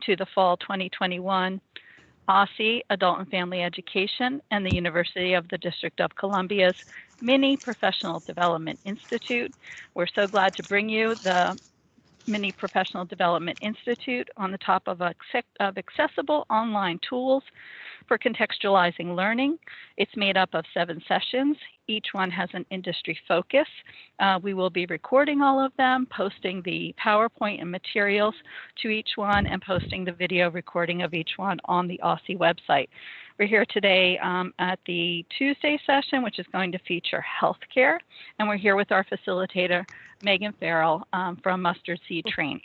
to the fall 2021 OSSE Adult and Family Education and the University of the District of Columbia's Mini Professional Development Institute. We're so glad to bring you the Mini Professional Development Institute on the top of accessible online tools for contextualizing learning. It's made up of 7 sessions. Each one has an industry focus. We will be recording all of them, posting the PowerPoint and materials to each one, and posting the video recording of each one on the OSSE website. We're here today at the Tuesday session, which is going to feature healthcare, and we're here with our facilitator, Megan Farrell from Mustard Seed Training.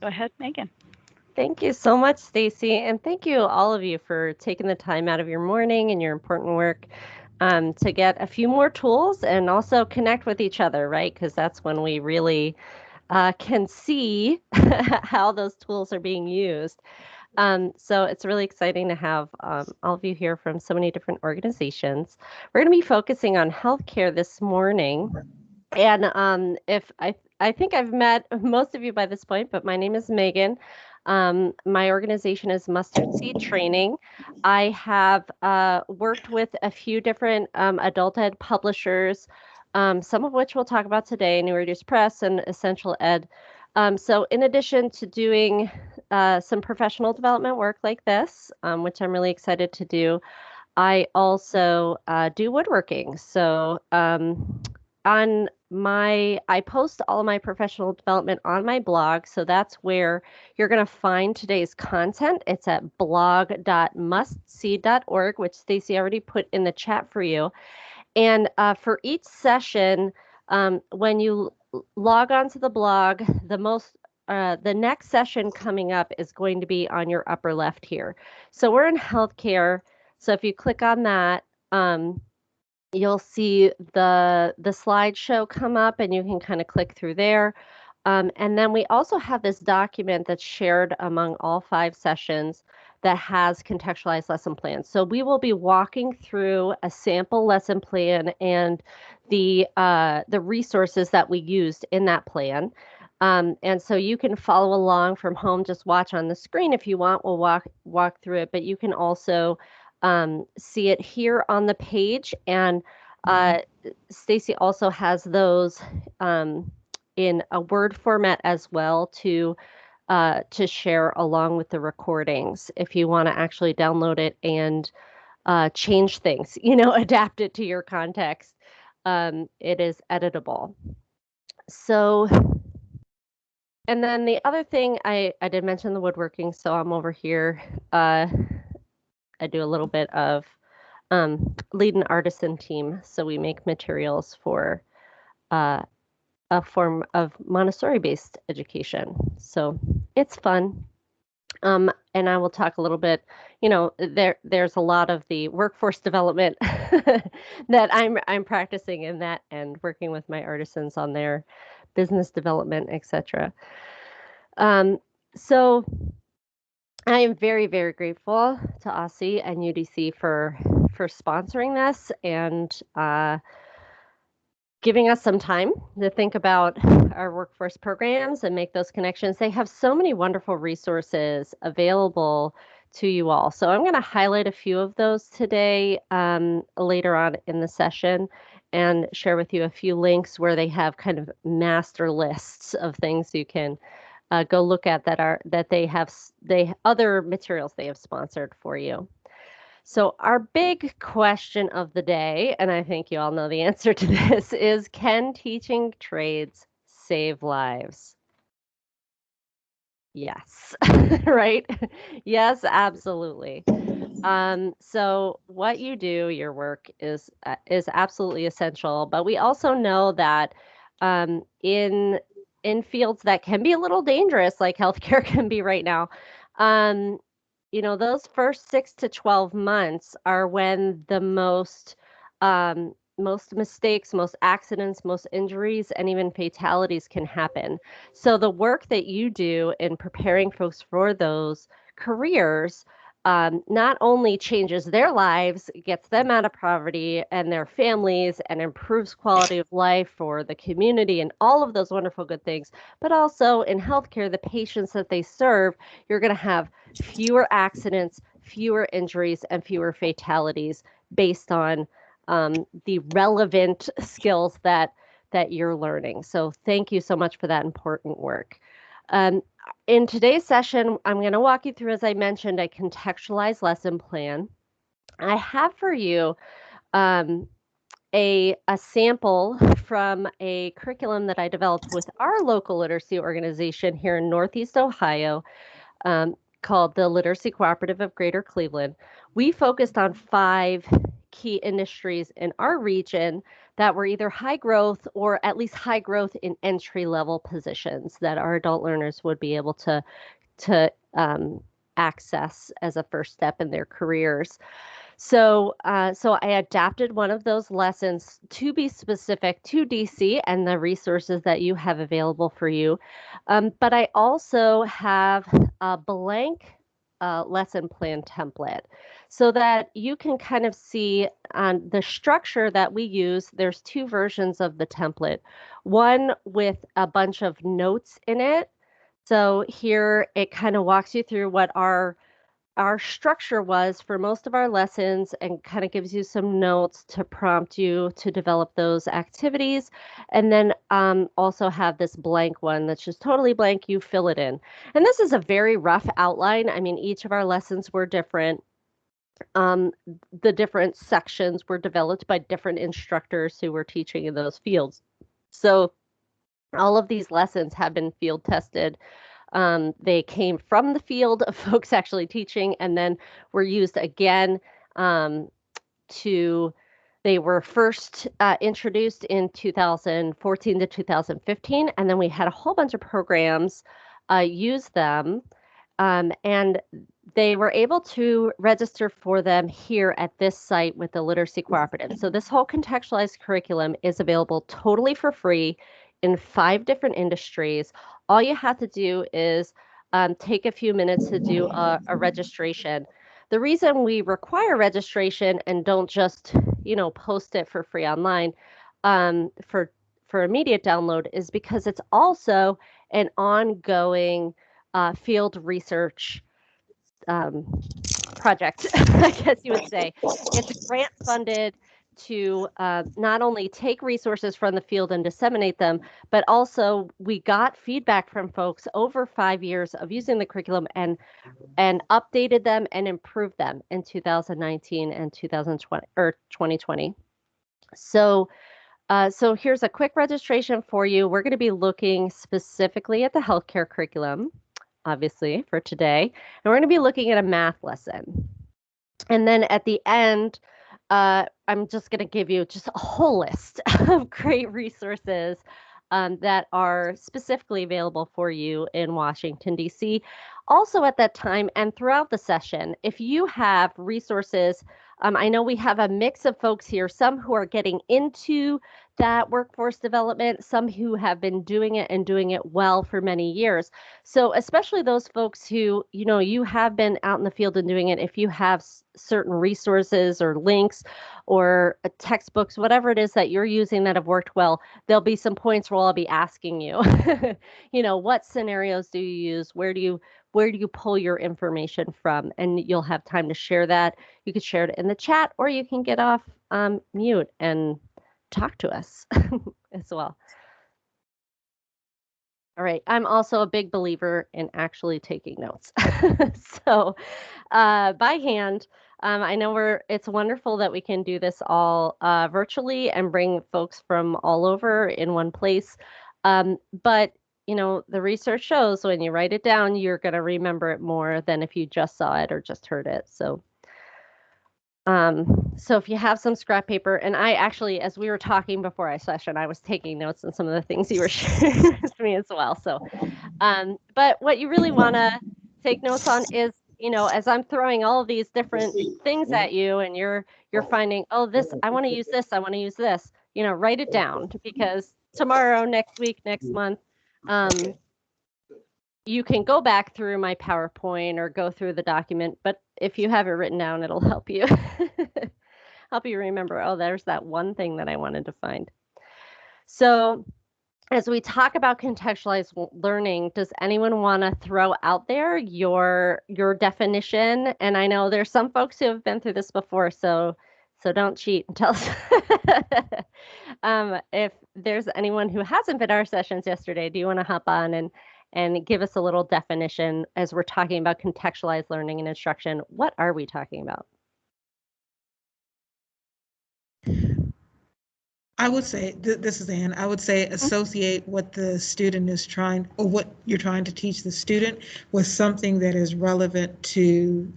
Go ahead, Megan. Thank you so much, Stacy, and thank you all of you for taking the time out of your morning and your important work to get a few more tools and also connect with each other, right? Because that's when we really can see how those tools are being used. So it's really exciting to have all of you here from so many different organizations. We're going to be focusing on healthcare this morning. And if I think I've met most of you by this point, but my name is Megan. My organization is Mustard Seed Training. I have worked with a few different adult ed publishers, some of which we'll talk about today, New Readers Press and Essential Ed. So in addition to doing some professional development work like this, which I'm really excited to do, I also do woodworking. So I post all of my professional development on my blog. So that's where you're going to find today's content. It's at blog.mustseed.org, which Stacy already put in the chat for you. And for each session, when you log onto the blog, the next session coming up is going to be on your upper left here. So we're in healthcare. So if you click on that, you'll see the slideshow come up, and you can kind of click through there. And then we also have this document that's shared among all 5 sessions that has contextualized lesson plans. So we will be walking through a sample lesson plan and the resources that we used in that plan. And so you can follow along from home, just watch on the screen if you want. We'll walk through it, but you can also see it here on the page. And Stacy also has those in a Word format as well to share along with the recordings if you want to actually download it and change things, adapt it to your context. It is editable. So, and then the other thing, I did mention the woodworking, so I'm over here. I do a little bit of lead an artisan team. So we make materials for a form of Montessori-based education. So it's fun. And I will talk a little bit, there's a lot of the workforce development that I'm practicing in that and working with my artisans on their business development, etc. So I am very, very grateful to OSSE and UDC for sponsoring this and giving us some time to think about our workforce programs and make those connections. They have so many wonderful resources available to you all. So I'm going to highlight a few of those today later on in the session and share with you a few links where they have kind of master lists of things you can go look at that they have other materials they have sponsored for you. So our big question of the day, and I think you all know the answer to this, is can teaching trades save lives? Yes, right? Yes, absolutely. So what you do, your work is absolutely essential, but we also know that in fields that can be a little dangerous, like healthcare can be right now, those first 6 to 12 months are when the most mistakes, most accidents, most injuries, and even fatalities can happen. So the work that you do in preparing folks for those careers not only changes their lives, gets them out of poverty and their families, and improves quality of life for the community and all of those wonderful good things, but also in healthcare, the patients that they serve, you're going to have fewer accidents, fewer injuries, and fewer fatalities based on the relevant skills that you're learning. So thank you so much for that important work. Um, in today's session, I'm going to walk you through, as I mentioned, a contextualized lesson plan. I have for you um, a sample from a curriculum that I developed with our local literacy organization here in Northeast Ohio, called the Literacy Cooperative of Greater Cleveland. We focused on 5 key industries in our region that were either high growth or at least high growth in entry level positions that our adult learners would be able to access as a first step in their careers. So I adapted one of those lessons to be specific to DC and the resources that you have available for you. But I also have a blank lesson plan template so that you can kind of see the structure that we use. There's 2 versions of the template, one with a bunch of notes in it. So here it kind of walks you through what our structure was for most of our lessons and kind of gives you some notes to prompt you to develop those activities. And then also have this blank one that's just totally blank. You fill it in. And this is a very rough outline. I mean, each of our lessons were different. The different sections were developed by different instructors who were teaching in those fields. So all of these lessons have been field tested. They came from the field of folks actually teaching and then were used again they were first introduced in 2014 to 2015, and then we had a whole bunch of programs use them, and they were able to register for them here at this site with the Literacy Cooperative. So this whole contextualized curriculum is available totally for free in 5 different industries. All you have to do is take a few minutes to do a registration. The reason we require registration and don't just, post it for free online for immediate download is because it's also an ongoing field research project, I guess you would say. It's grant funded to not only take resources from the field and disseminate them, but also we got feedback from folks over 5 years of using the curriculum and updated them and improved them in 2019 and 2020 or 2020. So here's a quick registration for you. We're going to be looking specifically at the healthcare curriculum, obviously, for today. And we're going to be looking at a math lesson. And then at the end, I'm just going to give you just a whole list of great resources that are specifically available for you in Washington, D.C. Also at that time and throughout the session, if you have resources, I know we have a mix of folks here, some who are getting into that workforce development, some who have been doing it and doing it well for many years. So especially those folks who, you have been out in the field and doing it, if you have certain resources or links or textbooks, whatever it is that you're using that have worked well, there'll be some points where I'll be asking you, what scenarios do you use? Where do you pull your information from? And you'll have time to share that. You could share it in the chat, or you can get off mute and talk to us as well. All right. I'm also a big believer in actually taking notes. So by hand, I know it's wonderful that we can do this all virtually and bring folks from all over in one place. But the research shows when you write it down, you're going to remember it more than if you just saw it or just heard it. So if you have some scrap paper, and I actually, as we were talking before our session, I was taking notes on some of the things you were sharing with me as well. So, but what you really want to take notes on is, as I'm throwing all of these different things at you, and you're finding, oh, I want to use this, I want to use this, write it down, because tomorrow, next week, next month, you can go back through my PowerPoint or go through the document, but if you have it written down, it'll help you help you remember, oh, there's that one thing that I wanted to find. So as we talk about contextualized learning, does anyone want to throw out there your definition? And I know there's some folks who have been through this before, so don't cheat and tell us. If there's anyone who hasn't been to our sessions yesterday, do you want to hop on and give us a little definition as we're talking about contextualized learning and instruction? What are we talking about? I would say, this is Anne, I would say associate what the student is trying, or what you're trying to teach the student with something that is relevant to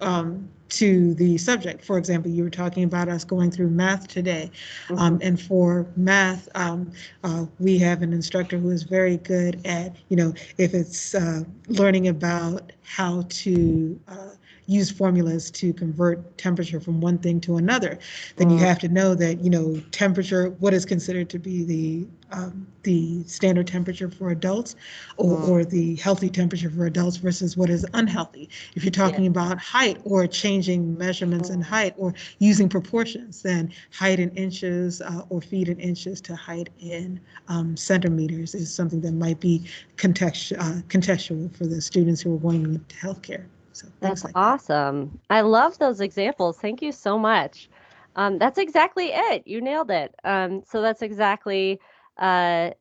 the subject. For example, you were talking about us going through math today. And for math, we have an instructor who is very good at, if it's learning about how to use formulas to convert temperature from one thing to another, then you have to know that, temperature, what is considered to be the standard temperature for adults, or the healthy temperature for adults versus what is unhealthy. If you're talking about height, or changing measurements in height, or using proportions, then height in inches or feet in inches to height in centimeters is something that might be contextual for the students who are going into healthcare. So that's like awesome. I love those examples. Thank you so much. That's exactly it. You nailed it. So that's exactly the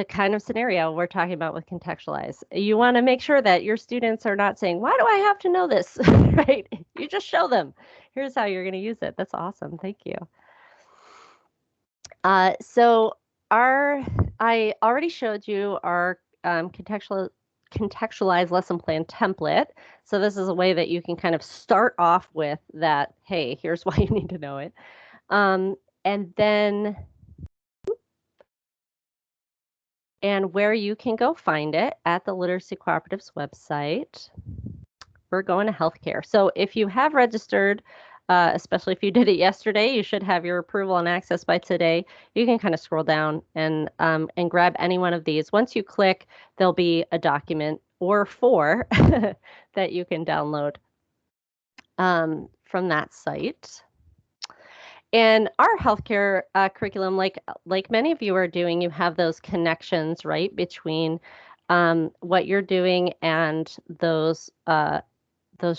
kind of scenario we're talking about with contextualize. You want to make sure that your students are not saying, why do I have to know this? Right? You just show them. Here's how you're going to use it. That's awesome. Thank you. So I already showed you our contextualized lesson plan template. So this is a way that you can kind of start off with that, hey, here's why you need to know it. And then, and where you can go find it at the Literacy Cooperative's website. We're going to healthcare. So if you have registered, especially if you did it yesterday, you should have your approval and access by today. You can kind of scroll down and grab any one of these. Once you click, there'll be a document or 4 that you can download from that site. And our healthcare curriculum, like many of you are doing, you have those connections, right, between what you're doing and those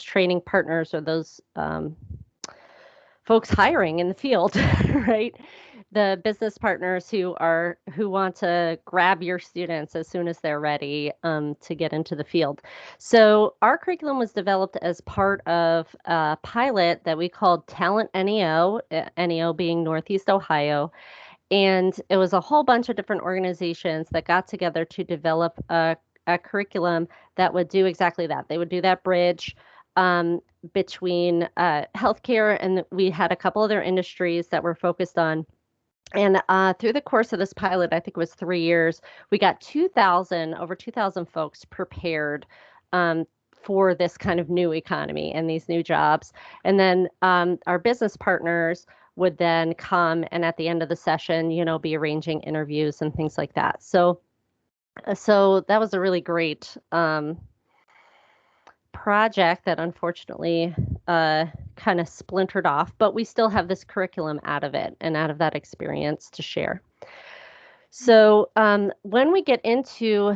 training partners, or those folks hiring in the field, right? The business partners who want to grab your students as soon as they're ready to get into the field. So our curriculum was developed as part of a pilot that we called Talent NEO, NEO being Northeast Ohio. And it was a whole bunch of different organizations that got together to develop a curriculum that would do exactly that. They would do that bridge between healthcare, and we had a couple other industries that were focused on. And through the course of this pilot, I think it was 3 years, we got over 2,000 folks prepared for this kind of new economy and these new jobs. And then our business partners would then come and at the end of the session, be arranging interviews and things like that. So that was a really great project that unfortunately kind of splintered off, but we still have this curriculum out of it and out of that experience to share. So when we get into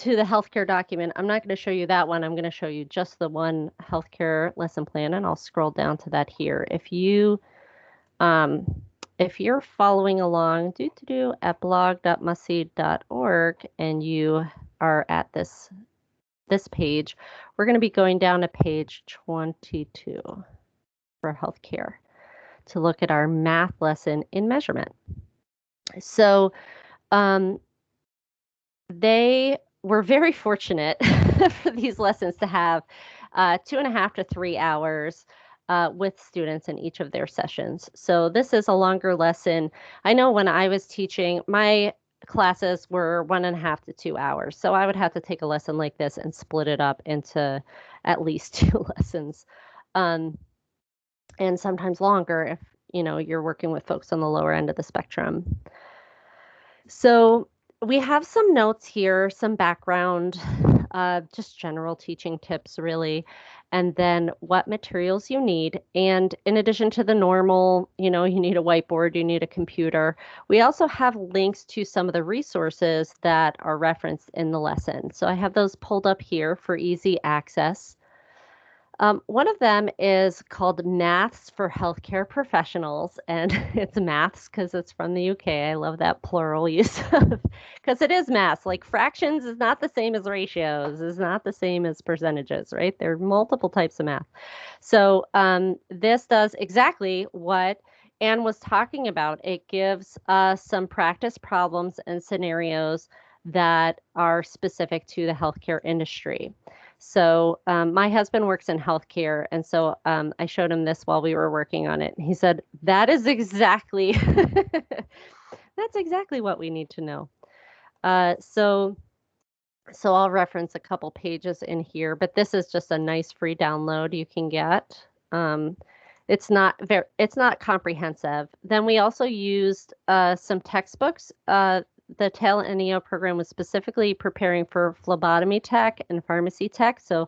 the healthcare document, I'm not going to show you that one. I'm going to show you just the one healthcare lesson plan, and I'll scroll down to that here. If you're following along at blog.mussy.org and you are at this page, we're going to be going down to page 22 for healthcare to look at our math lesson in measurement. So they were very fortunate for these lessons to have 2.5 to 3 hours with students in each of their sessions. So this is a longer lesson. I know when I was teaching, my classes were 1.5 to 2 hours. So I would have to take a lesson like this and split it up into at least 2 lessons. And sometimes longer if you're working with folks on the lower end of the spectrum. So We have some notes here, some background, just general teaching tips, really, and then what materials you need. And in addition to the normal, you need a whiteboard, you need a computer, we also have links to some of the resources that are referenced in the lesson. So I have those pulled up here for easy access. One of them is called Maths for Healthcare Professionals, and it's maths because it's from the UK. I love that plural use because it is maths. Like fractions is not the same as ratios, is not the same as percentages, right? There are multiple types of math. So this does exactly what Anne was talking about. It gives us some practice problems and scenarios that are specific to the healthcare industry. So my husband works in healthcare, and so I showed him this while we were working on it. He said, "That is exactly that's exactly what we need to know." So I'll reference a couple pages in here, but this is just a nice free download you can get. It's not comprehensive. Then we also used some textbooks. The Talent and EO program was specifically preparing for phlebotomy tech and pharmacy tech. So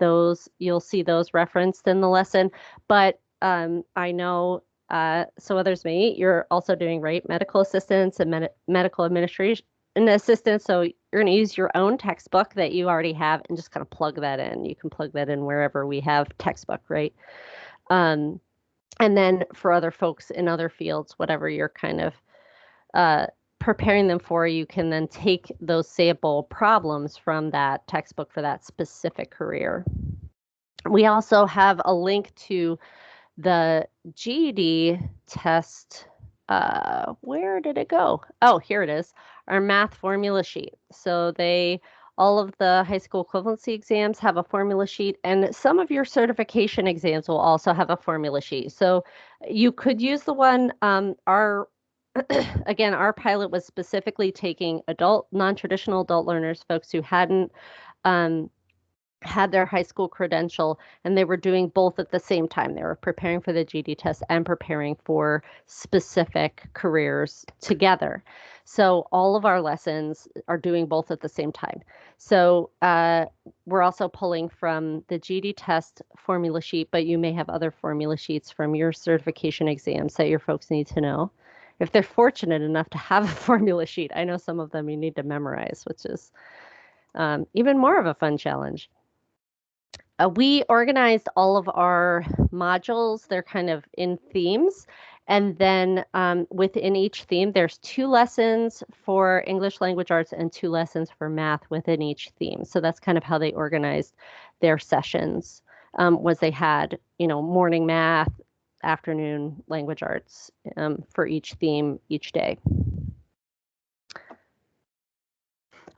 you'll see those referenced in the lesson. But I know so others may, you're also doing, right, medical assistants and medical administration assistants. So you're going to use your own textbook that you already have and just kind of plug that in. You can plug that in wherever we have textbook, right? And then for other folks in other fields, whatever you're kind of preparing them for, you can then take those sample problems from that textbook for that specific career. We also have a link to the GED test. Where did it go? Oh, here it is, our math formula sheet. So all of the high school equivalency exams have a formula sheet, and some of your certification exams will also have a formula sheet. So you could use the one, again, our pilot was specifically taking non-traditional adult learners, folks who hadn't had their high school credential, and they were doing both at the same time. They were preparing for the GED test and preparing for specific careers together. So all of our lessons are doing both at the same time. So we're also pulling from the GED test formula sheet, but you may have other formula sheets from your certification exams that your folks need to know. If they're fortunate enough to have a formula sheet, I know some of them you need to memorize, which is even more of a fun challenge. We organized all of our modules. They're kind of in themes. And then within each theme, there's 2 lessons for English language arts and 2 lessons for math within each theme. So that's kind of how they organized their sessions, was they had, morning math, afternoon language arts for each theme each day.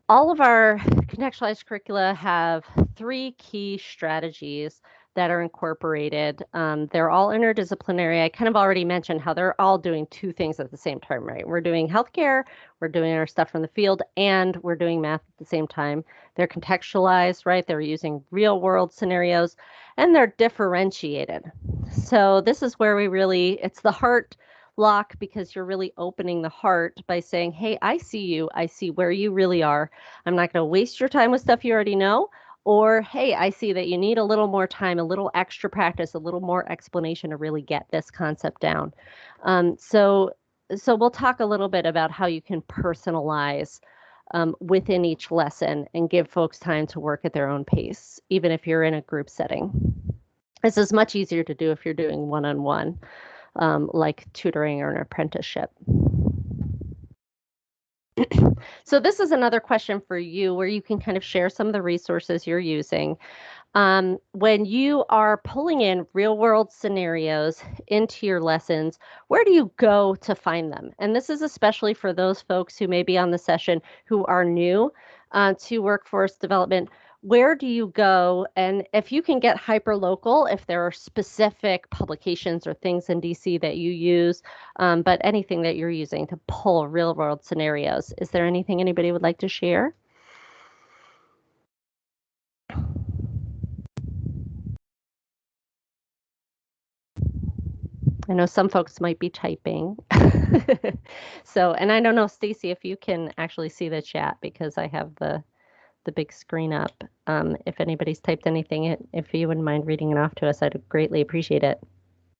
All of our contextualized curricula have 3 key strategies that are incorporated. They're all interdisciplinary. I kind of already mentioned how they're all doing 2 things at the same time, right? We're doing healthcare, we're doing our stuff from the field, and we're doing math at the same time. They're contextualized, right? They're using real world scenarios, and they're differentiated. So this is where it's the heart lock, because you're really opening the heart by saying, hey, I see you. I see where you really are. I'm not going to waste your time with stuff you already know. Or, hey, I see that you need a little more time, a little extra practice, a little more explanation to really get this concept down. So we'll talk a little bit about how you can personalize within each lesson and give folks time to work at their own pace, even if you're in a group setting. This is much easier to do if you're doing one-on-one. Like tutoring or an apprenticeship. So this is another question for you where you can kind of share some of the resources you're using. When you are pulling in real world scenarios into your lessons, where do you go to find them? And this is especially for those folks who may be on the session who are new to workforce development. Where do you go? And if you can get hyper local, if there are specific publications or things in DC that you use, but anything that you're using to pull real world scenarios, is there anything anybody would like to share? I know some folks might be typing. So, and I don't know, Stacy, if you can actually see the chat because I have the big screen up. If anybody's typed anything, if you wouldn't mind reading it off to us, I'd greatly appreciate it.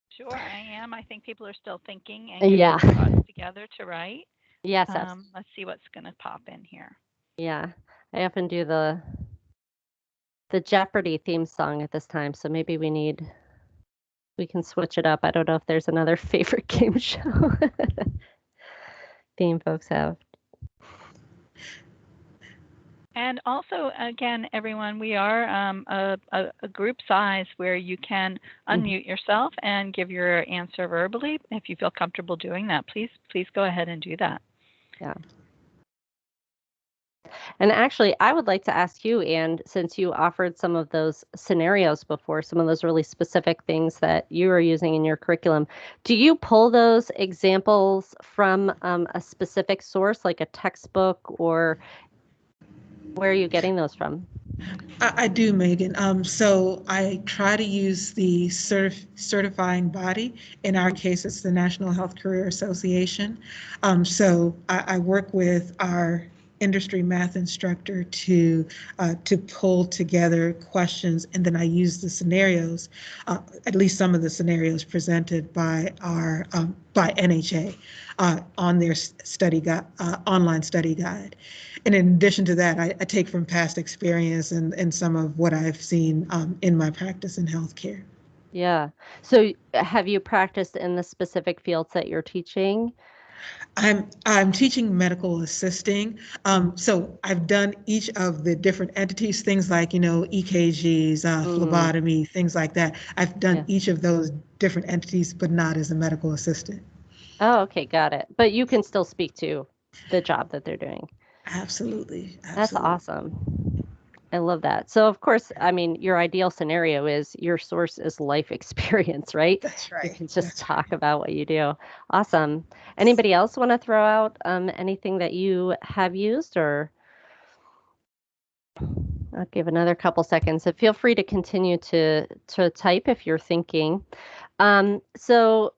Sure, I am. I think people are still thinking and getting Yeah. their thoughts together to write. Yes. Let's see what's going to pop in here. Yeah. I often do the Jeopardy theme song at this time, so maybe we can switch it up. I don't know if there's another favorite game show theme folks have. And also, again, everyone, we are a group size where you can unmute yourself and give your answer verbally. If you feel comfortable doing that, please go ahead and do that. Yeah. And actually, I would like to ask you, Anne, since you offered some of those scenarios before, some of those really specific things that you are using in your curriculum, do you pull those examples from a specific source, like a textbook, or where are you getting those from? I do, Megan. So I try to use the certifying body. In our case, it's the National Health Career Association. So I work with our industry math instructor to pull together questions, and then I use the scenarios, at least some of the scenarios presented by our by NHA on their online study guide. And in addition to that, I take from past experience and some of what I've seen in my practice in healthcare. Yeah. So have you practiced in the specific fields that you're teaching? I'm teaching medical assisting. So I've done each of the different entities, things like, EKGs, phlebotomy, things like that. I've done each of those different entities, but not as a medical assistant. Oh, okay, got it. But you can still speak to the job that they're doing. Absolutely. That's awesome. I love that. So, of course, I mean, your ideal scenario is your source is life experience, right? That's right. You can just talk about what you do. Awesome. Anybody else want to throw out anything that you have used, or I'll give another couple seconds. So feel free to continue to type if you're thinking. So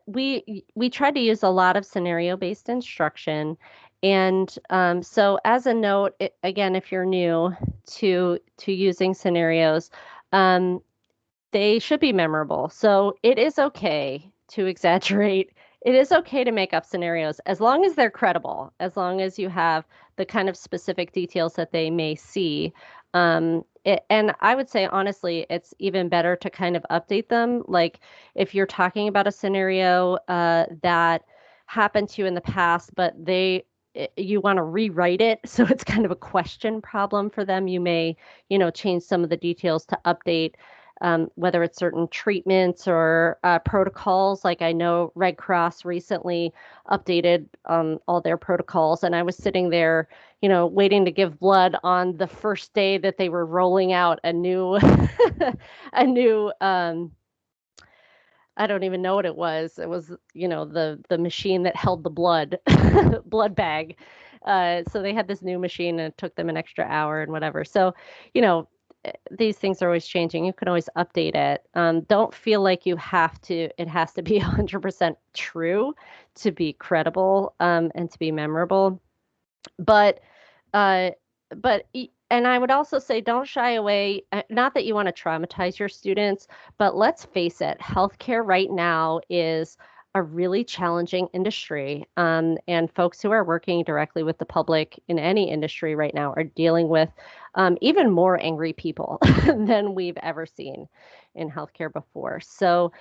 we try to use a lot of scenario-based instruction. And so as a note, again, if you're new to using scenarios, they should be memorable. So it is okay to exaggerate. It is okay to make up scenarios as long as they're credible, as long as you have the kind of specific details that they may see. And I would say, honestly, it's even better to kind of update them. Like if you're talking about a scenario that happened to you in the past, but you want to rewrite it. So it's kind of a question problem for them. You may, change some of the details to update whether it's certain treatments or protocols. Like I know Red Cross recently updated all their protocols, and I was sitting there, waiting to give blood on the first day that they were rolling out a new, a new. I don't even know what it was. It was, the machine that held the blood, blood bag. So they had this new machine, and it took them an extra hour and whatever. So, these things are always changing. You can always update it. Don't feel like it has to be 100% true to be credible and to be memorable. But, uh, and I would also say don't shy away. Not that you want to traumatize your students, but let's face it, healthcare right now is a really challenging industry. And folks who are working directly with the public in any industry right now are dealing with even more angry people than we've ever seen in healthcare before. So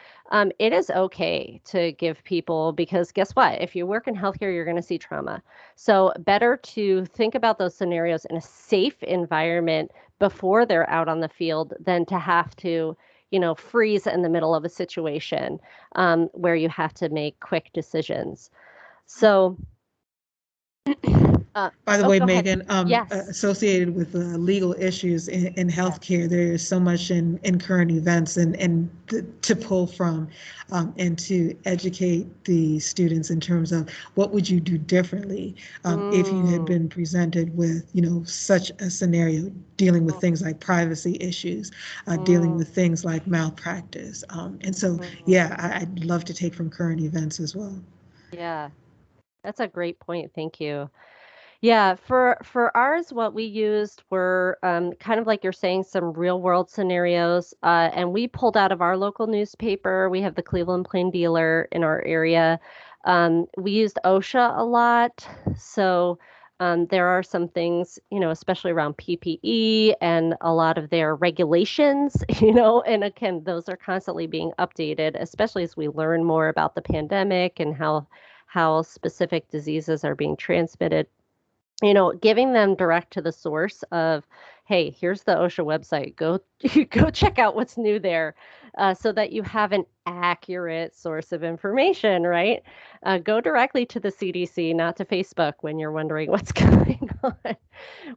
it is okay to give people, because guess what? If you work in healthcare, you're going to see trauma. So better to think about those scenarios in a safe environment before they're out on the field than to have to, freeze in the middle of a situation where you have to make quick decisions. So by the way, Megan, yes. Associated with legal issues in healthcare, there is so much in current events and to pull from and to educate the students in terms of what would you do differently if you had been presented with, such a scenario, dealing with things like privacy issues, dealing with things like malpractice. And so, yeah, I'd love to take from current events as well. Yeah, that's a great point. Thank you. Yeah, for ours, what we used were kind of like you're saying, some real world scenarios, and we pulled out of our local newspaper. We have the Cleveland Plain Dealer in our area. We used OSHA a lot, so there are some things, especially around PPE and a lot of their regulations, and again, those are constantly being updated, especially as we learn more about the pandemic and how specific diseases are being transmitted, giving them direct to the source of, hey, here's the OSHA website. Go go check out what's new there, so that you have an accurate source of information, right? Go directly to the CDC, not to Facebook when you're wondering what's going on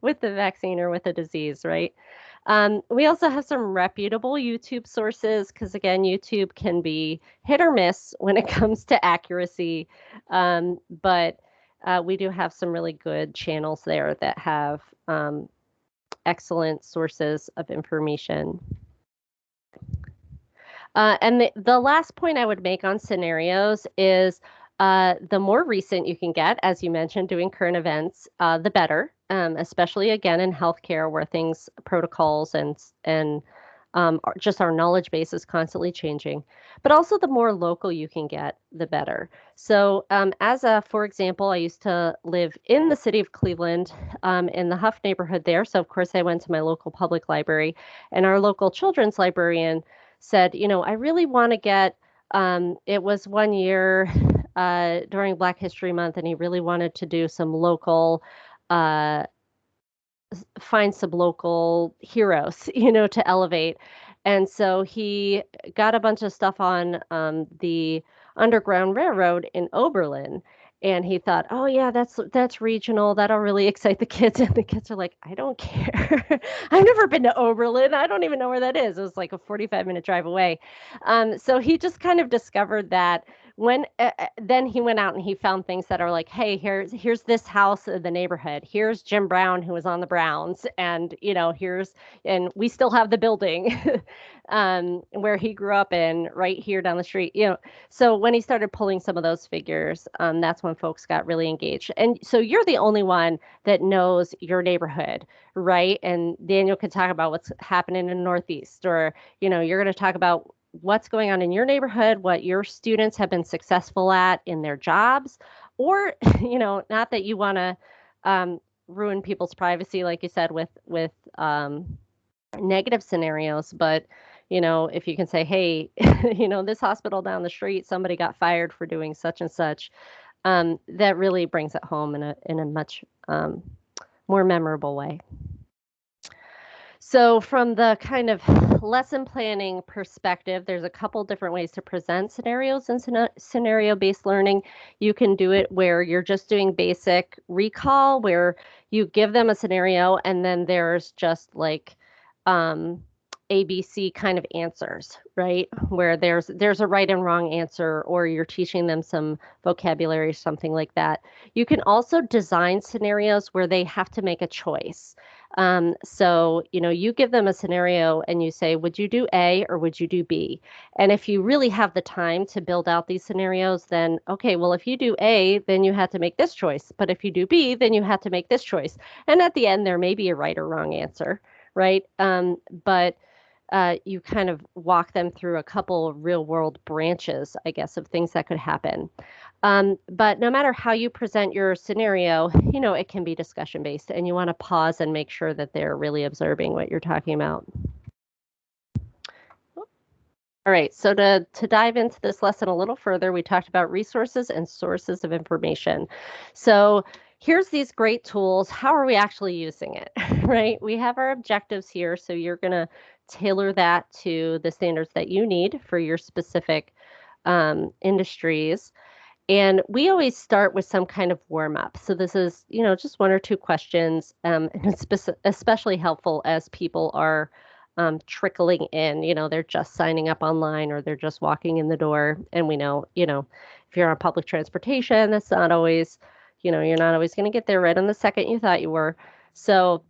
with the vaccine or with the disease, right? We also have some reputable YouTube sources because, again, YouTube can be hit or miss when it comes to accuracy. But we do have some really good channels there that have excellent sources of information. And the last point I would make on scenarios is the more recent you can get, as you mentioned, doing current events, the better, especially again in healthcare where protocols and just our knowledge base is constantly changing. But also the more local you can get, the better. So for example, I used to live in the city of Cleveland, in the Huff neighborhood there. So of course I went to my local public library, and our local children's librarian said, I really want to get, it was one year during Black History Month, and he really wanted to do some local, uh, find some local heroes, to elevate. And so he got a bunch of stuff on the Underground Railroad in Oberlin. And he thought, oh yeah, that's regional. That'll really excite the kids. And the kids are like, I don't care. I've never been to Oberlin. I don't even know where that is. It was like a 45-minute drive away. So he just kind of discovered that then he went out and he found things that are like, hey, here's this house in the neighborhood. Here's Jim Brown, who was on the Browns, and and we still have the building where he grew up in, right here down the street. So when he started pulling some of those figures, that's when folks got really engaged. And so you're the only one that knows your neighborhood, right? And Daniel could talk about what's happening in the Northeast, or you're going to talk about what's going on in your neighborhood, what your students have been successful at in their jobs, or, not that you want to ruin people's privacy, like you said, with negative scenarios, but, if you can say, hey, this hospital down the street, somebody got fired for doing such and such, that really brings it home in a much more memorable way. So from the kind of lesson planning perspective, there's a couple different ways to present scenarios in scenario-based learning. You can do it where you're just doing basic recall, where you give them a scenario and then there's just like ABC kind of answers, right? Where there's a right and wrong answer, or you're teaching them some vocabulary, something like that. You can also design scenarios where they have to make a choice. So, you give them a scenario and you say, would you do A or would you do B? And if you really have the time to build out these scenarios, then, okay, well, if you do A, then you have to make this choice. But if you do B, then you have to make this choice. And at the end, there may be a right or wrong answer, right? But you kind of walk them through a couple real world branches, I guess, of things that could happen. But no matter how you present your scenario, it can be discussion based, and you want to pause and make sure that they're really observing what you're talking about. All right, so to dive into this lesson a little further, we talked about resources and sources of information. So here's these great tools. How are we actually using it, right? We have our objectives here, so you're going to tailor that to the standards that you need for your specific industries. And we always start with some kind of warm up. So this is, just one or two questions, and it's especially helpful as people are trickling in. They're just signing up online or they're just walking in the door. And we know, if you're on public transportation, that's not always, you're not always going to get there right on the second you thought you were. So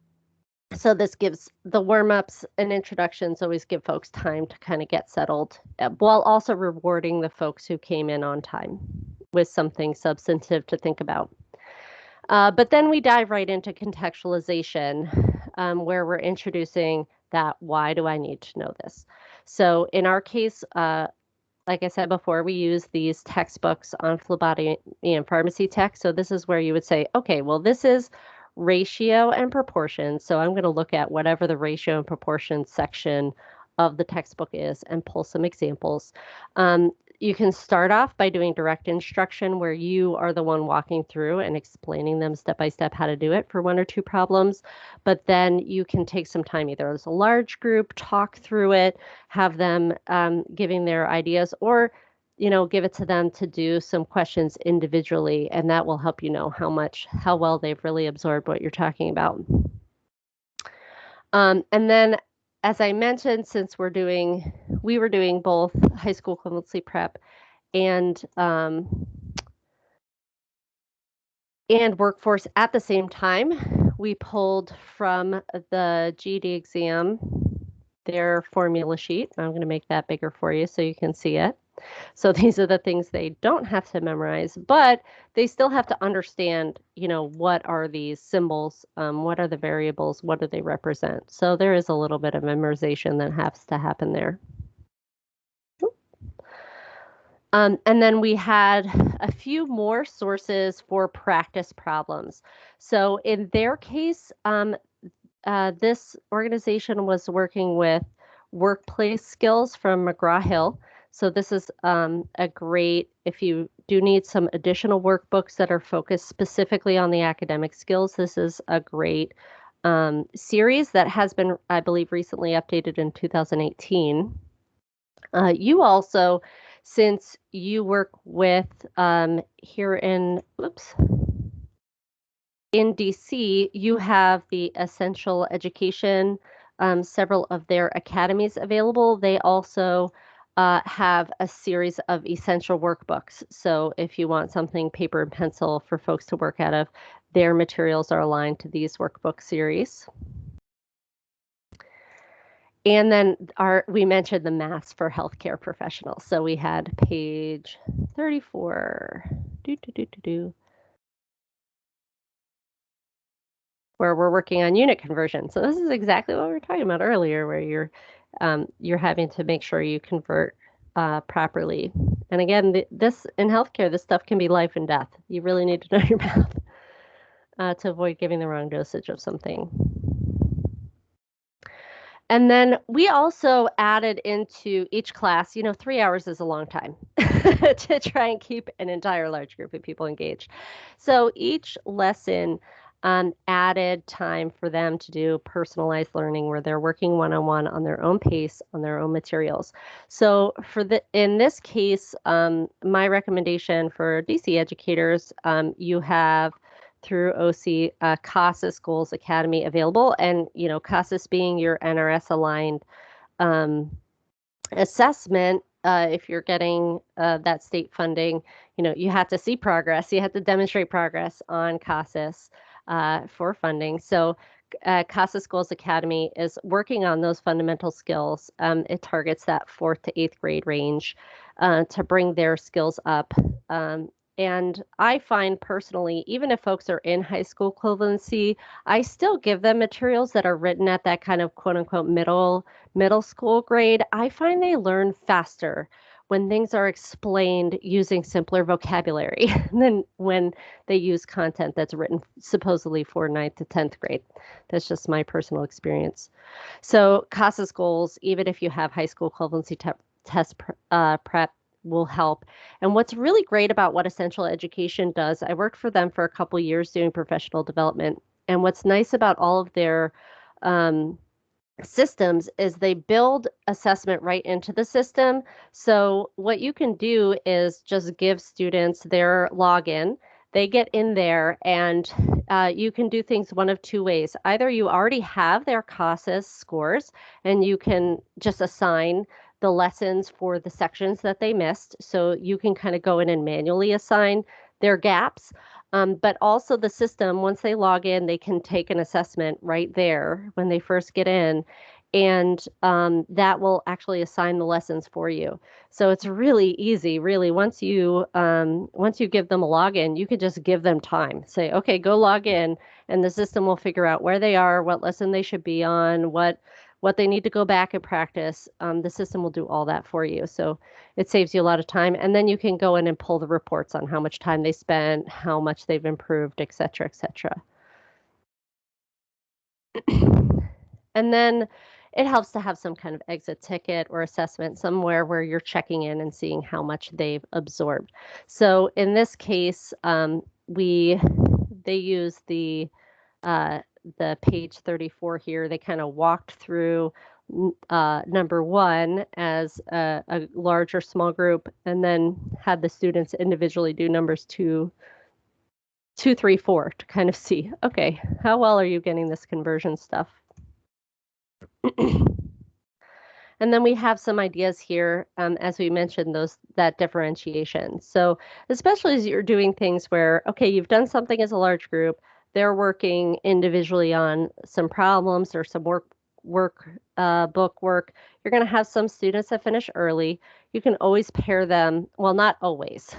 this gives the warm-ups and introductions always give folks time to kind of get settled, while also rewarding the folks who came in on time, with something substantive to think about. But then we dive right into contextualization, where we're introducing that why do I need to know this? So in our case, like I said before, we use these textbooks on phlebotomy and pharmacy tech. So this is where you would say, okay, well, this is ratio and proportion. So I'm going to look at whatever the ratio and proportion section of the textbook is and pull some examples. You can start off by doing direct instruction where you are the one walking through and explaining them step by step how to do it for one or two problems. But then you can take some time either as a large group, talk through it, have them giving their ideas, or give it to them to do some questions individually, and that will help you know how well they've really absorbed what you're talking about. And then, as I mentioned, since we were doing both high school equivalency prep and workforce at the same time, we pulled from the GED exam their formula sheet. I'm going to make that bigger for you so you can see it. So these are the things they don't have to memorize, but they still have to understand, what are these symbols? What are the variables? What do they represent? So there is a little bit of memorization that has to happen there. And then we had a few more sources for practice problems. So in their case, this organization was working with workplace skills from McGraw-Hill. So this is a great, if you do need some additional workbooks that are focused specifically on the academic skills, this is a great series that has been, I believe, recently updated in 2018. You also, since you work with here in DC, you have the Essential Education, several of their academies available. They also have a series of essential workbooks. So if you want something paper and pencil for folks to work out of, their materials are aligned to these workbook series. And then we mentioned the maths for healthcare professionals. So we had page 34, where we're working on unit conversion. So this is exactly what we were talking about earlier, where you're having to make sure you convert properly. And again, this in healthcare, this stuff can be life and death. You really need to know your math to avoid giving the wrong dosage of something. And then we also added into each class, 3 hours is a long time to try and keep an entire large group of people engaged. So each lesson added time for them to do personalized learning where they're working one-on-one on their own pace, on their own materials. So in this case, my recommendation for DC educators, you have through OC CASAS Goals Academy available, and CASAS being your NRS aligned assessment. If you're getting that state funding, you have to see progress. You have to demonstrate progress on CASAS for funding. So CASAS Goals Academy is working on those fundamental skills. It targets that 4th to 8th grade range to bring their skills up. And I find personally, even if folks are in high school equivalency, I still give them materials that are written at that kind of quote unquote middle school grade. I find they learn faster when things are explained using simpler vocabulary than when they use content that's written supposedly for 9th to 10th grade. That's just my personal experience. So CASAS goals, even if you have high school equivalency test prep, will help. And what's really great about what Essential Education does, I worked for them for a couple years doing professional development. And what's nice about all of their systems is they build assessment right into the system. So what you can do is just give students their login. They get in there and you can do things one of two ways. Either you already have their CASAS scores and you can just assign the lessons for the sections that they missed. So you can kind of go in and manually assign their gaps. But also the system, once they log in, they can take an assessment right there when they first get in. and that will actually assign the lessons for you. So it's really easy, really. Once you give them a login, you could just give them time. Say, okay, go log in, and the system will figure out where they are, what lesson they should be on, what they need to go back and practice. The system will do all that for you. So it saves you a lot of time. And then you can go in and pull the reports on how much time they spent, how much they've improved, et cetera, et cetera. And then it helps to have some kind of exit ticket or assessment somewhere where you're checking in and seeing how much they've absorbed. So in this case, they use the page 34 here. They kind of walked through number 1 as a large or small group, and then had the students individually do numbers 2, 3, 4 to kind of see, okay, how well are you getting this conversion stuff? And then we have some ideas here, as we mentioned, that differentiation. So especially as you're doing things where, okay, you've done something as a large group, they're working individually on some problems or some book work, you're going to have some students that finish early. You can always pair them, well, not always,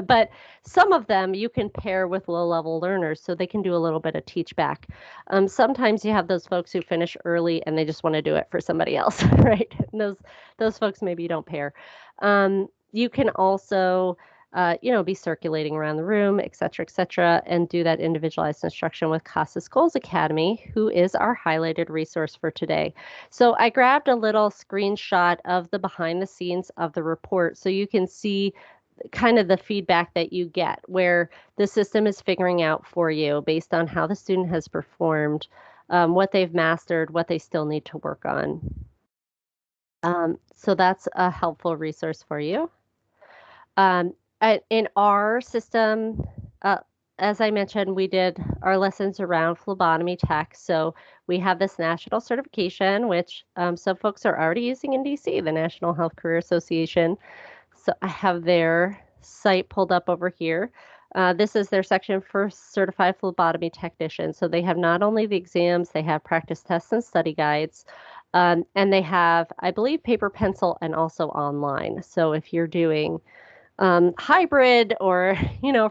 but some of them you can pair with low-level learners so they can do a little bit of teach back. Sometimes you have those folks who finish early and they just want to do it for somebody else, right? And those folks maybe you don't pair. You can also be circulating around the room, et cetera, and do that individualized instruction with CASA Schools Academy, who is our highlighted resource for today. So I grabbed a little screenshot of the behind the scenes of the report so you can see kind of the feedback that you get, where the system is figuring out for you based on how the student has performed, what they've mastered, what they still need to work on. So that's a helpful resource for you. In our system, as I mentioned, we did our lessons around phlebotomy tech. So we have this national certification, which some folks are already using in DC, the National Health Career Association. So I have their site pulled up over here. This is their section for certified phlebotomy technicians. So they have not only the exams, they have practice tests and study guides. And they have, I believe, paper, pencil, and also online. So if you're doing hybrid or,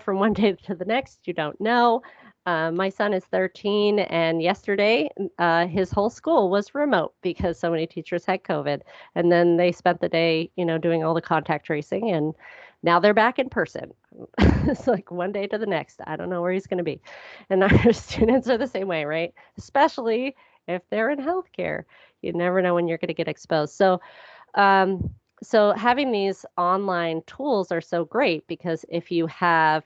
from one day to the next, you don't know. My son is 13, and yesterday his whole school was remote because so many teachers had COVID. And then they spent the day, doing all the contact tracing, and now they're back in person. It's like one day to the next. I don't know where he's going to be. And our students are the same way, right? Especially if they're in healthcare. You never know when you're going to get exposed. So having these online tools are so great because if you have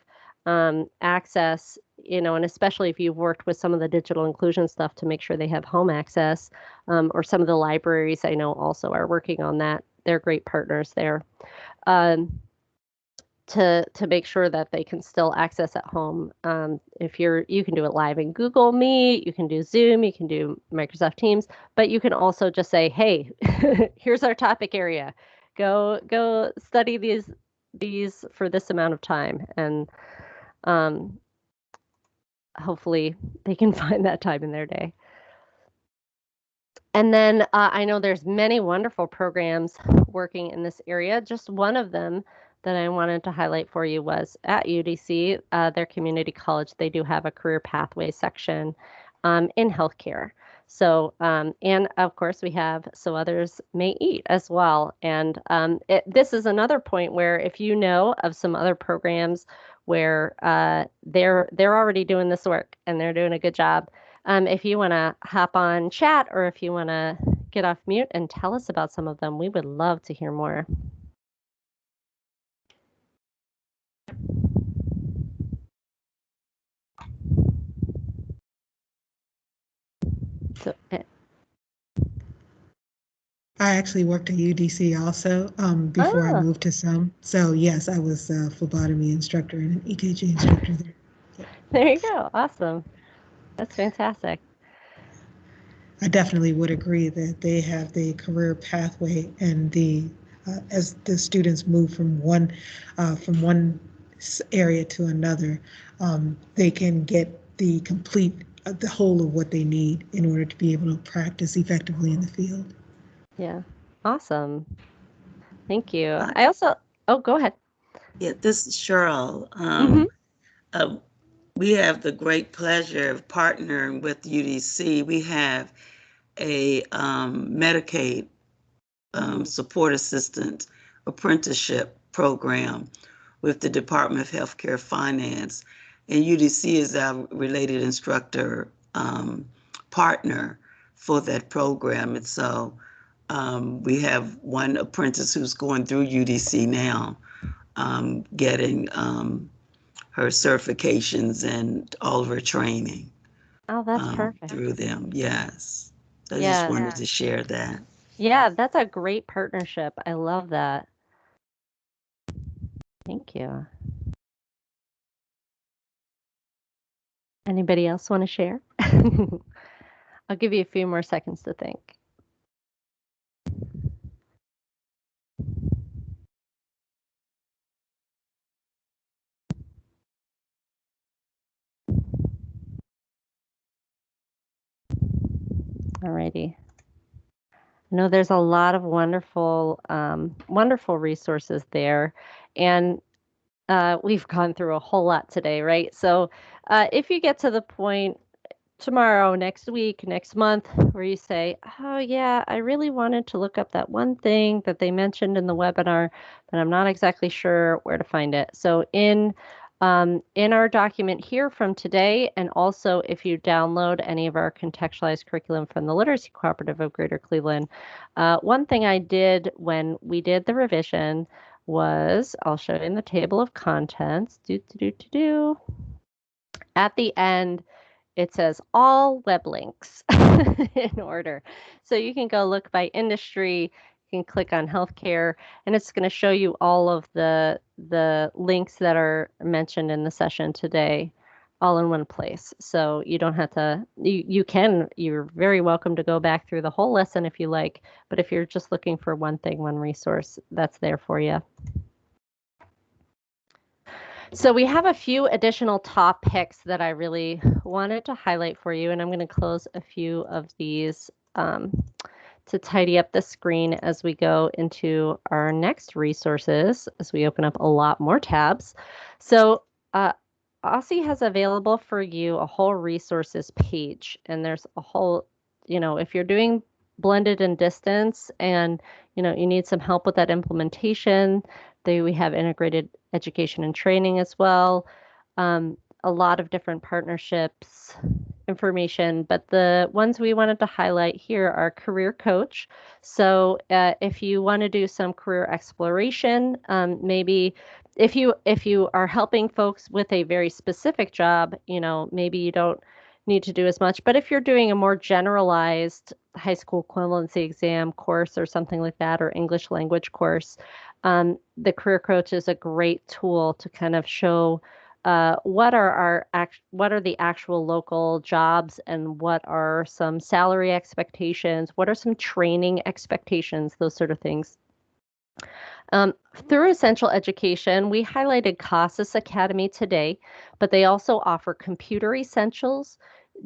access, and especially if you've worked with some of the digital inclusion stuff to make sure they have home access, or some of the libraries I know also are working on that. They're great partners there. To make sure that they can still access at home. You can do it live in Google Meet, you can do Zoom, you can do Microsoft Teams, but you can also just say, hey, here's our topic area. Go study these for this amount of time, and hopefully they can find that time in their day. And then I know there's many wonderful programs working in this area. Just one of them that I wanted to highlight for you was at UDC, their community college. They do have a career pathway section in healthcare. So, and of course we have So Others May Eat as well. And this is another point where if you know of some other programs where they're already doing this work and they're doing a good job, if you want to hop on chat or if you want to get off mute and tell us about some of them, we would love to hear more. So, I actually worked at UDC also before I moved to SUM. So yes, I was a phlebotomy instructor and an EKG instructor there. Yeah. There you go. Awesome. That's fantastic. I definitely would agree that they have the career pathway, and as the students move from one area to another, they can get the complete the whole of what they need in order to be able to practice effectively in the field. Yeah. Awesome. Thank you. Uh, I also, oh, go ahead. Yeah, this is Cheryl. Mhm. Uh, we have the great pleasure of partnering with UDC. We have a Medicaid support assistant apprenticeship program with the Department of Healthcare Finance, and UDC is our related instructor partner for that program. And so we have one apprentice who's going through UDC now, getting her certifications and all of her training Oh, that's perfect. through them. Yes. I just Yeah. wanted to share that. Yeah, that's a great partnership. I love that. Thank you. Anybody else want to share? I'll give you a few more seconds to think. Alrighty. I know there's a lot of wonderful, wonderful resources there, and we've gone through a whole lot today, right? So if you get to the point tomorrow, next week, next month, where you say, oh, yeah, I really wanted to look up that one thing that they mentioned in the webinar, but I'm not exactly sure where to find it. So in our document here from today, and also if you download any of our contextualized curriculum from the Literacy Cooperative of Greater Cleveland, one thing I did when we did the revision was, I'll show you in the table of contents, at the end, it says all web links in order. So you can go look by industry, you can click on healthcare, and it's going to show you all of the links that are mentioned in the session today all in one place. So you don't have to, you're very welcome to go back through the whole lesson if you like, but if you're just looking for one thing, one resource, that's there for you. So we have a few additional topics that I really wanted to highlight for you, and I'm going to close a few of these to tidy up the screen as we go into our next resources, as we open up a lot more tabs. So OSSI has available for you a whole resources page, and there's a whole, if you're doing blended and distance and, you need some help with that implementation, we have integrated education and training as well. A lot of different partnerships, information, but the ones we wanted to highlight here are Career Coach. So if you want to do some career exploration, maybe if you are helping folks with a very specific job, maybe you don't need to do as much. But if you're doing a more generalized high school equivalency exam course or something like that, or English language course, the Career Coach is a great tool to kind of show what are the actual local jobs, and what are some salary expectations, what are some training expectations, those sort of things. Through Essential Education, we highlighted CASAS Academy today, but they also offer Computer Essentials,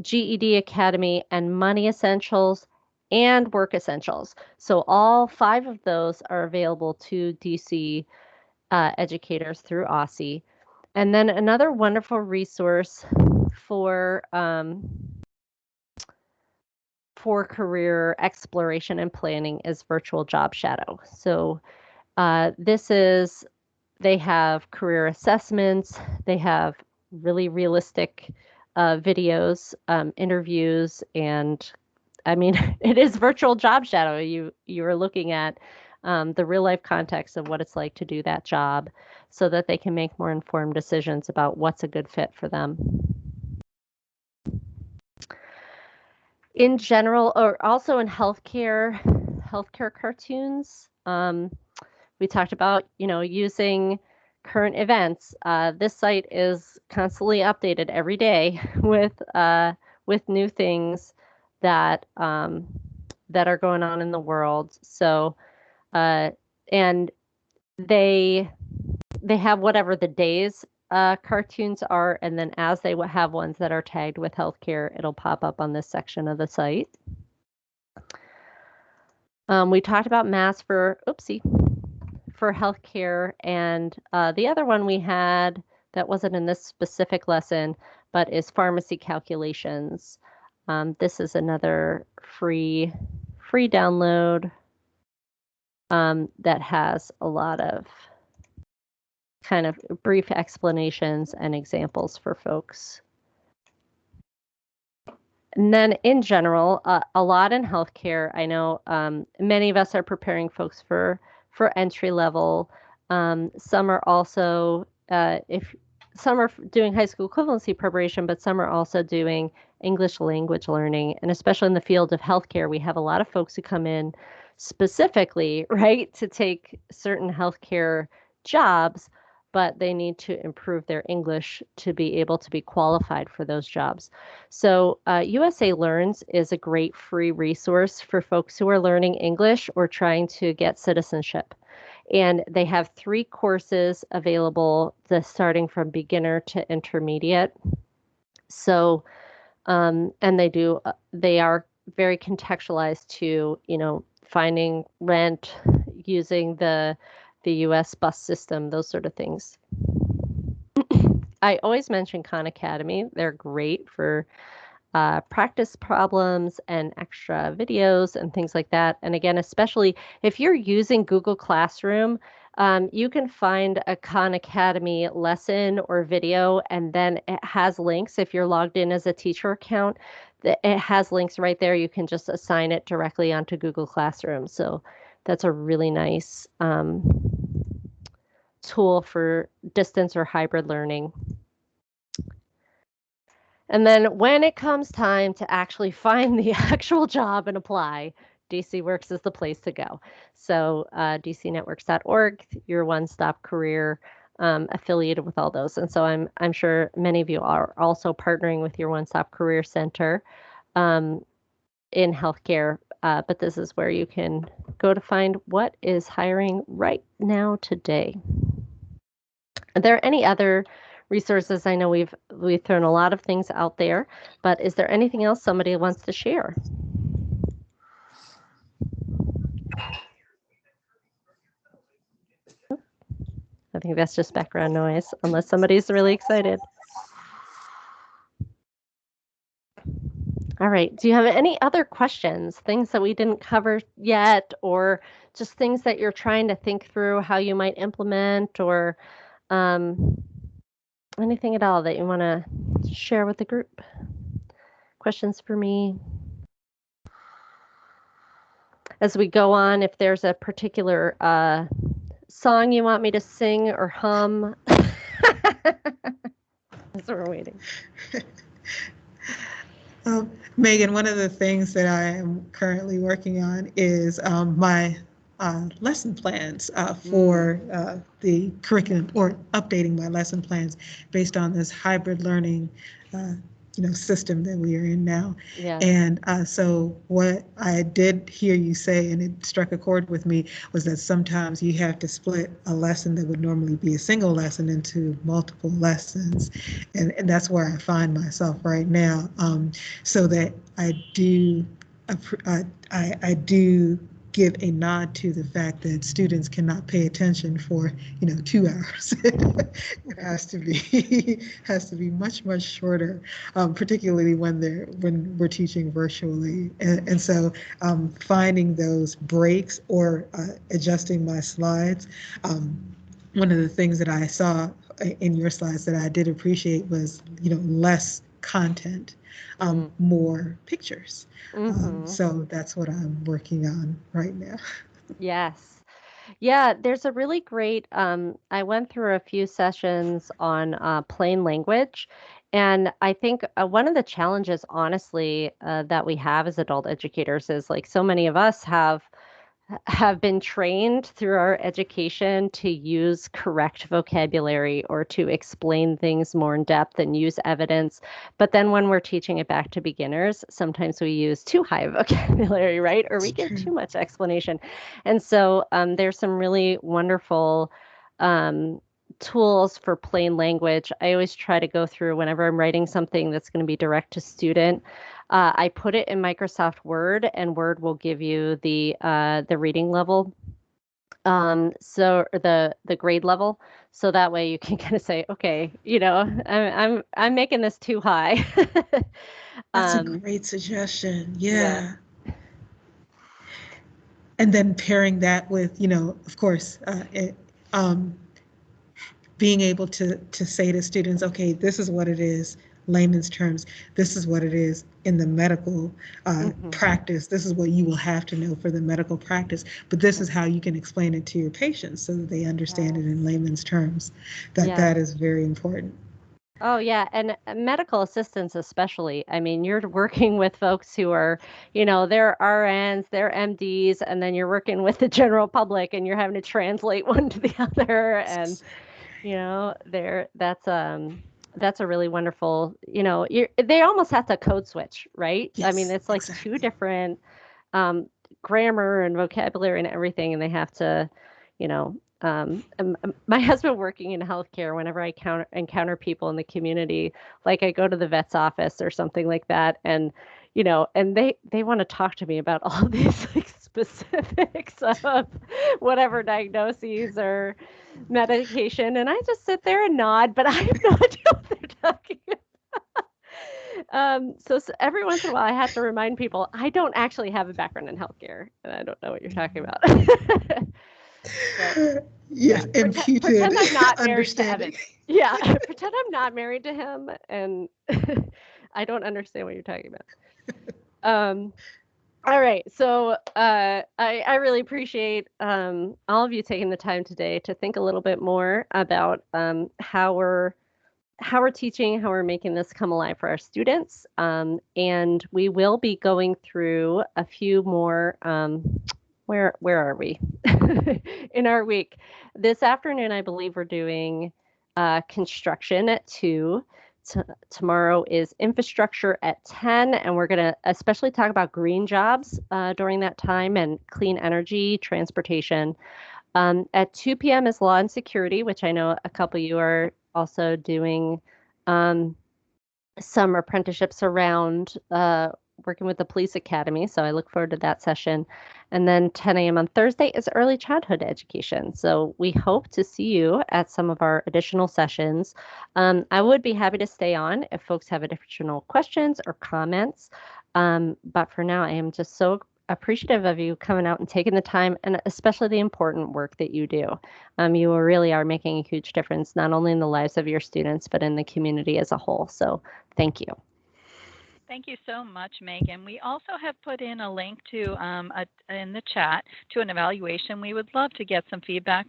GED Academy, and Money Essentials, and Work Essentials. So all 5 of those are available to DC educators through OSSI. And then another wonderful resource for career exploration and planning is Virtual Job Shadow. So they have career assessments, they have really realistic videos, interviews, and I mean, it is virtual job shadow. You are looking at the real life context of what it's like to do that job, so that they can make more informed decisions about what's a good fit for them. In general, or also in healthcare cartoons, we talked about, using current events. This site is constantly updated every day with new things that are going on in the world. So, and they have whatever the days cartoons are, and then as they have ones that are tagged with healthcare, it'll pop up on this section of the site. We talked about math for healthcare, and the other one we had that wasn't in this specific lesson, but is pharmacy calculations. This is another free download that has a lot of kind of brief explanations and examples for folks. And then in general, a lot in healthcare. I know many of us are preparing folks for entry level. Some are also, some are doing high school equivalency preparation, but some are also doing English language learning. And especially in the field of healthcare, we have a lot of folks who come in specifically, right, to take certain healthcare jobs, but they need to improve their English to be able to be qualified for those jobs. So USA Learns is a great free resource for folks who are learning English or trying to get citizenship. And they have 3 courses available, starting from beginner to intermediate. So, and they are very contextualized to, finding rent, using the US bus system, those sort of things. I always mention Khan Academy. They're great for practice problems and extra videos and things like that. And again, especially if you're using Google Classroom, you can find a Khan Academy lesson or video, and then it has links. If you're logged in as a teacher account, it has links right there. You can just assign it directly onto Google Classroom. So that's a really nice tool for distance or hybrid learning. And then when it comes time to actually find the actual job and apply, DC Works is the place to go. So dcnetworks.org, your one-stop career, affiliated with all those. And so I'm sure many of you are also partnering with your one-stop career center in healthcare, but this is where you can go to find what is hiring right now today. Are there any other resources? I know we've thrown a lot of things out there, but is there anything else somebody wants to share? I think that's just background noise, unless somebody's really excited. All right. Do you have any other questions, things that we didn't cover yet, or just things that you're trying to think through how you might implement, or anything at all that you want to share with the group? Questions for me? As we go on, if there's a particular song you want me to sing or hum. As we're waiting. Megan, one of the things that I am currently working on is my lesson plans for the curriculum, or updating my lesson plans based on this hybrid learning system that we are in now. Yeah. And so what I did hear you say, and it struck a chord with me, was that sometimes you have to split a lesson that would normally be a single lesson into multiple lessons. And that's where I find myself right now. So that I do give a nod to the fact that students cannot pay attention for 2 hours. It has to be much shorter, particularly when we're teaching virtually. And so finding those breaks or adjusting my slides. One of the things that I saw in your slides that I did appreciate was less content, more pictures. So that's what I'm working on right now. Yes. Yeah, there's a really great, I went through a few sessions on plain language. And I think one of the challenges, honestly, that we have as adult educators is, like, so many of us have been trained through our education to use correct vocabulary or to explain things more in depth and use evidence. But then when we're teaching it back to beginners, sometimes we use too high a vocabulary, right? Or we give too much explanation. And so there's some really wonderful tools for plain language. I always try to go through whenever I'm writing something that's going to be direct to student. I put it in Microsoft Word, and Word will give you the reading level, so or the grade level. So that way you can kind of say, okay, I'm making this too high. That's a great suggestion. Yeah. And then pairing that with, of course, being able to say to students, okay, this is what it is, layman's terms. This is what it is in the medical practice. This is what you will have to know for the medical practice. But this is how you can explain it to your patients so that they understand it in layman's terms. That is very important. Oh, yeah. And medical assistants, especially. I mean, you're working with folks who are, they're RNs, they're MDs, and then you're working with the general public and you're having to translate one to the other. And, that's a really wonderful, they almost have to code switch, right? I mean, it's like exactly. two different grammar and vocabulary and everything, and they have to, my husband working in healthcare, whenever I encounter people in the community, like I go to the vet's office or something like that, and and they want to talk to me about all these like specifics of whatever diagnoses or medication, and I just sit there and nod, but I have no idea what they're talking about. So every once in a while, I have to remind people I don't actually have a background in healthcare, and I don't know what you're talking about. Yes, imputed pretend I'm not married to understanding. Evan. Yeah, pretend I'm not married to him, and I don't understand what you're talking about. All right, so I really appreciate all of you taking the time today to think a little bit more about how we're teaching, how we're making this come alive for our students. And we will be going through a few more, where are we in our week? This afternoon, I believe we're doing construction at 2. Tomorrow is infrastructure at 10, and we're going to especially talk about green jobs during that time and clean energy, transportation. At 2 p.m. is law and security, which I know a couple of you are also doing some apprenticeships around working with the police academy. So I look forward to that session. And then 10 a.m. on Thursday is early childhood education. So we hope to see you at some of our additional sessions. I would be happy to stay on if folks have additional questions or comments. But for now, I am just so appreciative of you coming out and taking the time, and especially the important work that you do. You really are making a huge difference, not only in the lives of your students, but in the community as a whole. So thank you. Thank you so much, Megan. We also have put in a link to in the chat to an evaluation. We would love to get some feedback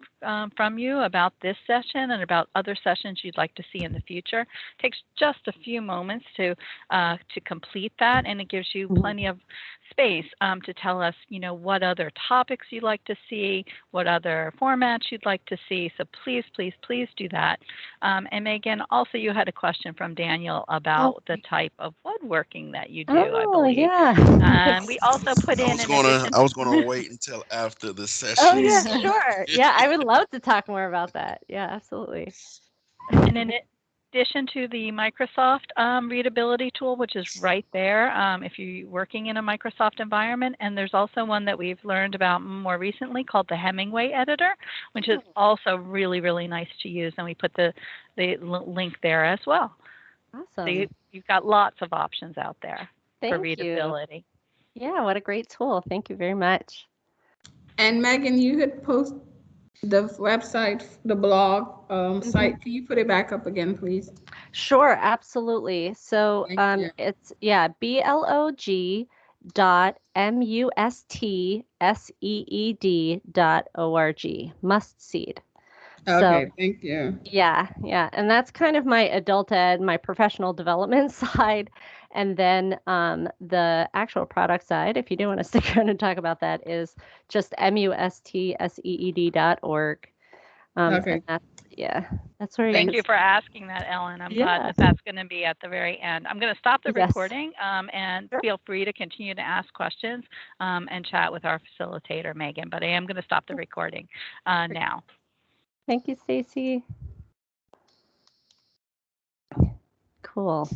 from you about this session and about other sessions you'd like to see in the future. It takes just a few moments to complete that, and it gives you plenty of space to tell us, what other topics you'd like to see, what other formats you'd like to see. So please, please, please do that. And Megan, also you had a question from Daniel about the type of woodworking that you do, I believe. Yeah. We also put in I was gonna wait until after the session. Oh yeah, sure. Yeah, I would love to talk more about that. Yeah, absolutely. And in addition to the Microsoft readability tool, which is right there if you're working in a Microsoft environment, and there's also one that we've learned about more recently called the Hemingway editor, which is also really, really nice to use, and we put the link there as well. Awesome. So you've got lots of options out there for readability. Yeah, what a great tool. Thank you very much. And Megan, you had posted the website, the blog site. Can you put it back up again, please? Sure, absolutely. So it's blog.mustseed.org. Mustseed. Okay, thank you. Yeah. And that's kind of my adult ed, my professional development side. And then the actual product side, if you do want to stick around and talk about that, is just mustseed.org. Okay. That's where Thank you for asking that, Ellen. I'm glad that's going to be at the very end. I'm going to stop the recording and feel free to continue to ask questions and chat with our facilitator, Megan. But I am going to stop the recording now. Thank you, Stacy. Cool.